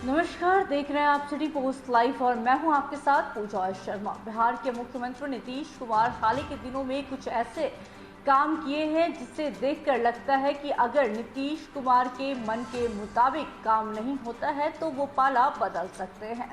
नमस्कार, देख रहे हैं आप सिटी पोस्ट लाइव और मैं हूं आपके साथ पूजा शर्मा। बिहार के मुख्यमंत्री नीतीश कुमार हाल ही के दिनों में कुछ ऐसे काम किए हैं जिसे देखकर लगता है कि अगर नीतीश कुमार के मन के मुताबिक काम नहीं होता है तो वो पाला बदल सकते हैं।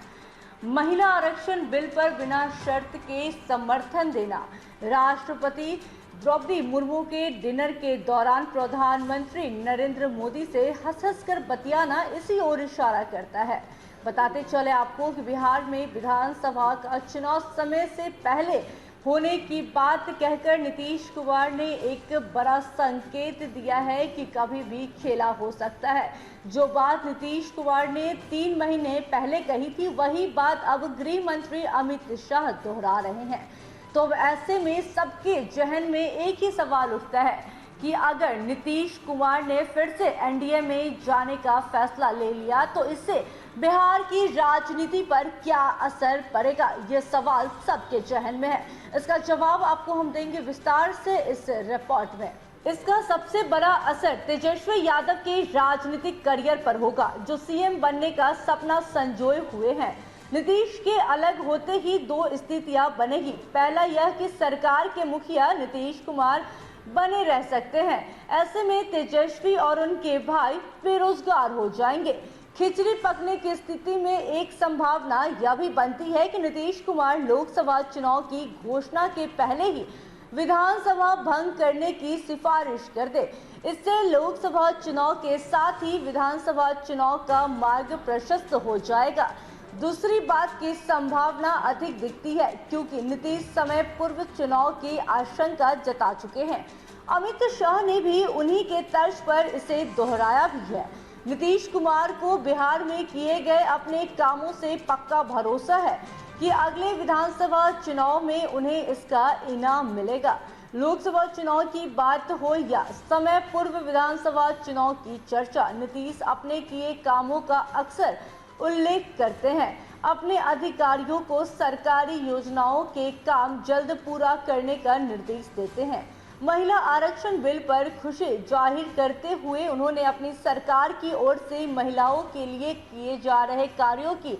महिला आरक्षण बिल पर बिना शर्त के समर्थन देना, राष्ट्रपति द्रौपदी मुर्मू के डिनर के दौरान प्रधानमंत्री नरेंद्र मोदी से हंस कर बतियाना इसी ओर इशारा करता है। बताते चले आपको कि बिहार में विधानसभा का चुनाव समय से पहले होने की बात कहकर नीतीश कुमार ने एक बड़ा संकेत दिया है कि कभी भी खेला हो सकता है। जो बात नीतीश कुमार ने 3 महीने पहले कही थी, वही बात अब गृह मंत्री अमित शाह दोहरा रहे हैं। तो अब ऐसे में सबके जहन में एक ही सवाल उठता है कि अगर नीतीश कुमार ने फिर से एनडीए में जाने का फैसला ले लिया तो इससे बिहार की राजनीति पर क्या असर पड़ेगा, ये सवाल सबके जहन में है। इसका जवाब आपको हम देंगे विस्तार से इस रिपोर्ट में। इसका सबसे बड़ा असर तेजस्वी यादव के राजनीतिक करियर पर होगा, जो सीएम बनने का सपना संजोए हुए हैं। नीतीश के अलग होते ही 2 स्थितियां बनेगी। पहला यह कि सरकार के मुखिया नीतीश कुमार बने रह सकते हैं। ऐसे में तेजस्वी और उनके भाई बेरोजगार हो जाएंगे। खिचड़ी पकने की स्थिति में एक संभावना यह भी बनती है कि नीतीश कुमार लोकसभा चुनाव की घोषणा के पहले ही विधानसभा भंग करने की सिफारिश कर दे। इससे लोकसभा चुनाव के साथ ही विधानसभा चुनाव का मार्ग प्रशस्त हो जाएगा। दूसरी बात की संभावना अधिक दिखती है क्योंकि नीतीश समय पूर्व चुनाव की आशंका जता चुके हैं। अमित शाह ने भी उन्हीं के तर्ज पर इसे दोहराया भी है। नीतीश कुमार को बिहार में किए गए अपने कामों से पक्का भरोसा है कि अगले विधानसभा चुनाव में उन्हें इसका इनाम मिलेगा। लोकसभा चुनाव की बात हो या समय पूर्व विधानसभा चुनाव की चर्चा, नीतीश अपने किए कामों का अक्सर उल्लेख करते हैं। अपने अधिकारियों को सरकारी योजनाओं के काम जल्द पूरा करने का निर्देश देते हैं। महिला आरक्षण बिल पर खुशी जाहिर करते हुए उन्होंने अपनी सरकार की ओर से महिलाओं के लिए किए जा रहे कार्यों की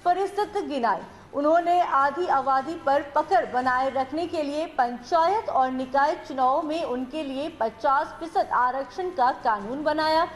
फहरिस्त गिनाई। उन्होंने आधी आबादी पर पकड़ बनाए रखने के लिए पंचायत और निकाय चुनाव में उनके लिए 50% आरक्षण का कानून बनाया।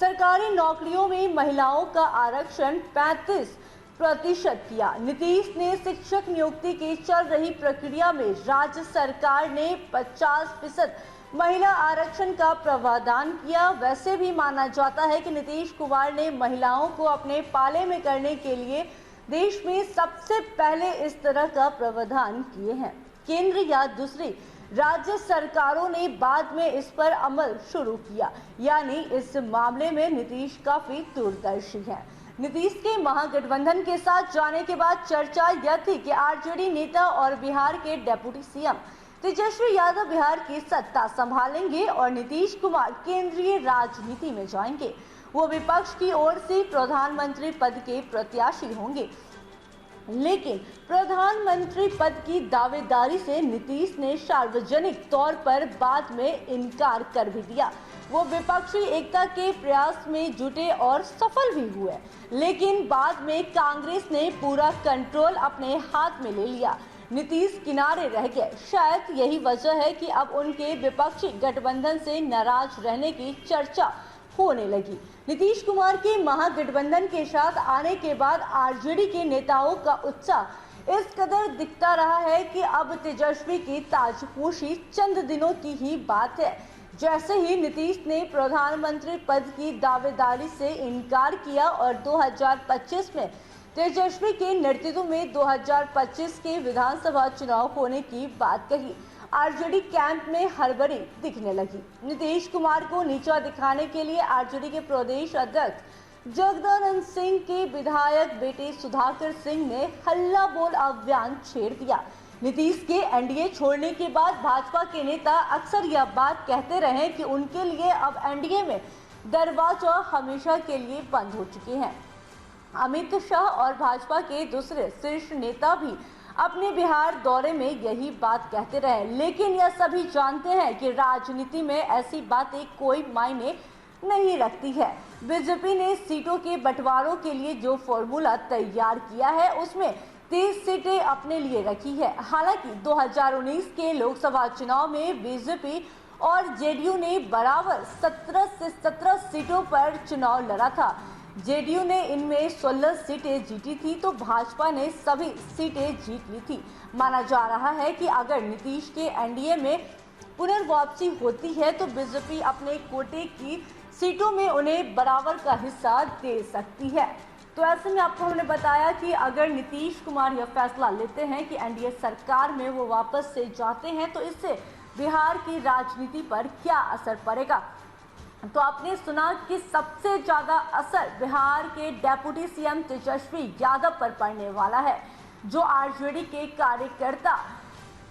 सरकारी नौकरियों में महिलाओं का आरक्षण 35% किया। नीतीश ने शिक्षक नियुक्ति की चल रही प्रक्रिया में राज्य सरकार ने 50% महिला आरक्षण का प्रावधान किया। वैसे भी माना जाता है कि नीतीश कुमार ने महिलाओं को अपने पाले में करने के लिए देश में सबसे पहले इस तरह का प्रावधान किए हैं। केंद्र या दूसरी राज्य सरकारों ने बाद में इस पर अमल शुरू किया, यानी इस मामले में नीतीश काफी दूरदर्शी हैं। नीतीश के महागठबंधन के साथ जाने के बाद चर्चा यह थी कि आरजेडी नेता और बिहार के डेप्यूटी सीएम तेजस्वी यादव बिहार की सत्ता संभालेंगे और नीतीश कुमार केंद्रीय राजनीति में जाएंगे। वो विपक्ष की ओर से प्रधानमंत्री पद के प्रत्याशी होंगे, लेकिन प्रधानमंत्री पद की दावेदारी से नीतीश ने सार्वजनिक तौर पर बाद में इनकार कर भी दिया। वो विपक्षी एकता के प्रयास में जुटे और सफल भी हुए, लेकिन बाद में कांग्रेस ने पूरा कंट्रोल अपने हाथ में ले लिया। नीतीश किनारे रह गए। शायद यही वजह है कि अब उनके विपक्षी गठबंधन से नाराज रहने की चर्चा होने लगी। नीतीश कुमार के महागठबंधन के साथ आने के बाद आरजेडी के नेताओं का उत्साह इस कदर दिखता रहा है कि अब तेजस्वी की ताजपोशी चंद दिनों की ही बात है। जैसे ही नीतीश ने प्रधानमंत्री पद की दावेदारी से इनकार किया और 2025 में तेजस्वी के नेतृत्व में 2025 के विधानसभा चुनाव होने की बात कही, आरजेडी कैंप में हड़बड़ी दिखने लगी। नीतीश कुमार को नीचा दिखाने के लिए आरजेडी के प्रदेश अध्यक्ष जगदानंद सिंह के विधायक बेटे सुधाकर सिंह ने हल्ला बोल अभियान छेड़ दिया। नीतीश के एनडीए छोड़ने के बाद भाजपा के नेता अक्सर यह बात कहते रहे कि उनके लिए अब एनडीए में दरवाजा हमेशा के लिए बंद हो चुके हैं। अमित शाह और भाजपा के दूसरे शीर्ष नेता भी अपने बिहार दौरे में यही बात कहते रहे, लेकिन यह सभी जानते हैं कि राजनीति में ऐसी बातें कोई मायने नहीं रखती है। बीजेपी ने सीटों के बंटवारों के लिए जो फॉर्मूला तैयार किया है उसमें 30 सीटें अपने लिए रखी है। हालांकि 2019 के लोकसभा चुनाव में बीजेपी और जेडीयू ने बराबर 17 से 17 सीटों पर चुनाव लड़ा था। जेडीयू ने इनमें 16 सीटें जीती थी तो भाजपा ने सभी सीटें जीत ली थी। माना जा रहा है कि अगर नीतीश के एनडीए में पुनर्वापसी होती है तो बीजेपी अपने कोटे की सीटों में उन्हें बराबर का हिस्सा दे सकती है। तो ऐसे में आपको हमने बताया कि अगर नीतीश कुमार यह फैसला लेते हैं कि एनडीए सरकार में वो वापस से जाते हैं तो इससे बिहार की राजनीति पर क्या असर पड़ेगा। तो आपने सुना कि सबसे ज्यादा असर बिहार के डेप्यूटी सीएम तेजस्वी यादव पर पड़ने वाला है। जो आरजेडी के कार्यकर्ता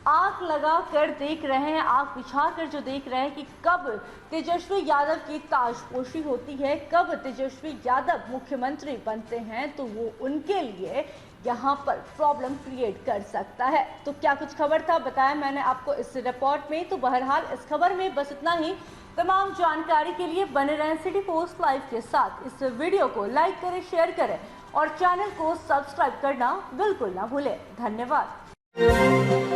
आंख लगा कर देख रहे हैं, आंख बिछा कर जो देख रहे हैं कि कब तेजस्वी यादव की ताजपोशी होती है, कब तेजस्वी यादव मुख्यमंत्री बनते हैं, तो वो उनके लिए यहाँ पर प्रॉब्लम क्रिएट कर सकता है। तो क्या कुछ खबर था बताया मैंने आपको इस रिपोर्ट में। तो बहरहाल इस खबर में बस इतना ही। तमाम जानकारी के लिए बने रहें सिटी पोस्ट लाइव के साथ। इस वीडियो को लाइक करें, शेयर करें और चैनल को सब्सक्राइब करना बिल्कुल ना भूलें। धन्यवाद।